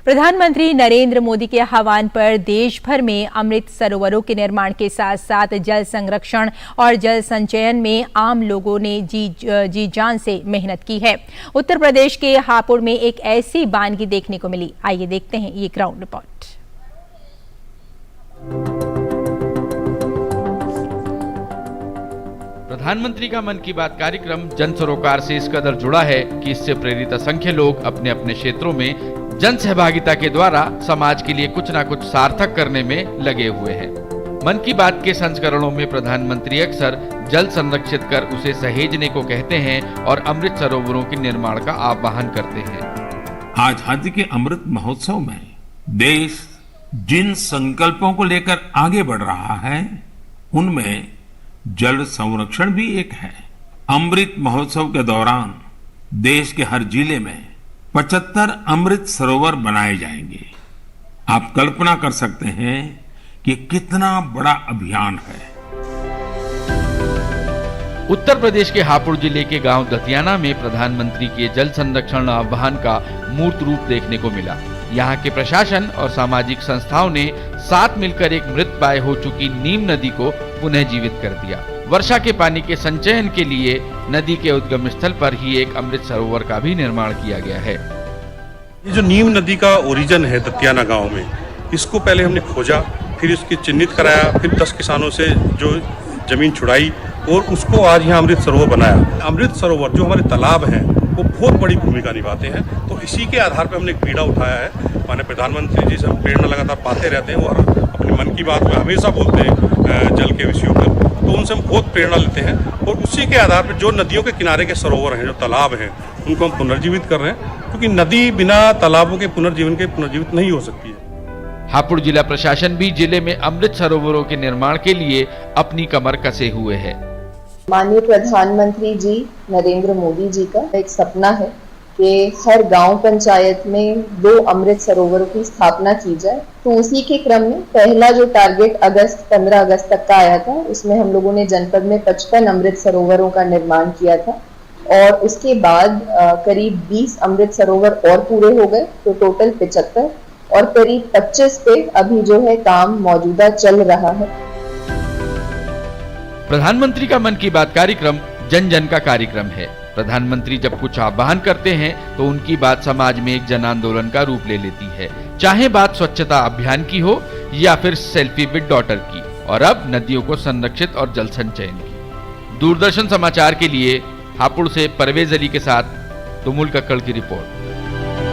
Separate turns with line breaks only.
प्रधानमंत्री नरेंद्र मोदी के आह्वान पर देश भर में अमृत सरोवरों के निर्माण के साथ साथ जल संरक्षण और जल संचयन में आम लोगों ने जी जान से मेहनत की है। उत्तर प्रदेश के हापुड़ में एक ऐसी वानगी देखने को मिली। आइए देखते हैं ये ग्राउंड रिपोर्ट।
प्रधानमंत्री का मन की बात कार्यक्रम जन सरोकार से इस कदर जुड़ा है कि इससे प्रेरित असंख्य लोग अपने अपने क्षेत्रों में जन सहभागिता के द्वारा समाज के लिए कुछ न कुछ सार्थक करने में लगे हुए हैं। मन की बात के संस्करणों में प्रधानमंत्री अक्सर जल संरक्षित कर उसे सहेजने को कहते हैं और अमृत सरोवरों के निर्माण का आह्वान करते हैं।
आजादी के अमृत महोत्सव में देश जिन संकल्पों को लेकर आगे बढ़ रहा है उनमें जल संरक्षण भी एक है। अमृत महोत्सव के दौरान देश के हर जिले में 75 अमृत सरोवर बनाए जाएंगे। आप कल्पना कर सकते हैं कि कितना बड़ा अभियान है।
उत्तर प्रदेश के हापुड़ जिले के गांव दतियाना में प्रधानमंत्री के जल संरक्षण आह्वान का मूर्त रूप देखने को मिला। यहाँ के प्रशासन और सामाजिक संस्थाओं ने साथ मिलकर एक मृतप्राय हो चुकी नीम नदी को पुनः जीवित कर दिया। वर्षा के पानी के संचयन के लिए नदी के उद्गम स्थल पर ही एक अमृत सरोवर का भी निर्माण किया गया है।
ये जो नीम नदी का ओरिजिन है दतियाना गांव में, इसको पहले हमने खोजा, फिर इसकी चिन्हित कराया, फिर 10 किसानों से जो जमीन छुड़ाई और उसको आज यहाँ अमृत सरोवर बनाया। अमृत सरोवर जो हमारे तालाब हैं वो बहुत बड़ी भूमिका निभाते हैं, तो इसी के आधार पर हमने एक बीड़ा उठाया है। माननीय प्रधानमंत्री जी से हम प्रेरणा लगातार पाते रहते हैं और अपनी मन की बात में हमेशा बोलते हैं जल के विषयों पर, तो उनसे हम बहुत प्रेरणा लेते हैं और उसी के आधार पर जो नदियों के किनारे के सरोवर हैं, जो तालाब हैं, उनको हम पुनर्जीवित कर रहे हैं, क्योंकि नदी बिना तालाबों के पुनर्जीवित नहीं हो सकती है।
हापुड़ जिला प्रशासन भी जिले में अमृत सरोवरों के निर्माण के लिए अपनी कमर कसे हुए है।
माननीय प्रधानमंत्री जी नरेंद्र मोदी जी का एक सपना है कि हर गांव पंचायत में 2 अमृत सरोवरों की स्थापना की जाए। तो उसी के क्रम में पहला जो टारगेट 15 अगस्त तक का आया था, उसमें हम लोगों ने जनपद में 55 अमृत सरोवरों का निर्माण किया था और उसके बाद करीब 20 अमृत सरोवर और पूरे हो गए, तो टोटल 75 और करीब 25 पे अभी जो है काम मौजूदा चल रहा है।
प्रधानमंत्री का मन की बात कार्यक्रम जन जन का कार्यक्रम है। प्रधानमंत्री जब कुछ आह्वान करते हैं तो उनकी बात समाज में एक जन आंदोलन का रूप ले लेती है, चाहे बात स्वच्छता अभियान की हो या फिर सेल्फी विद डॉटर की, और अब नदियों को संरक्षित और जल संचयन की। दूरदर्शन समाचार के लिए हापुड़ से परवेज अली के साथ तुमुल कक्कड़ की रिपोर्ट।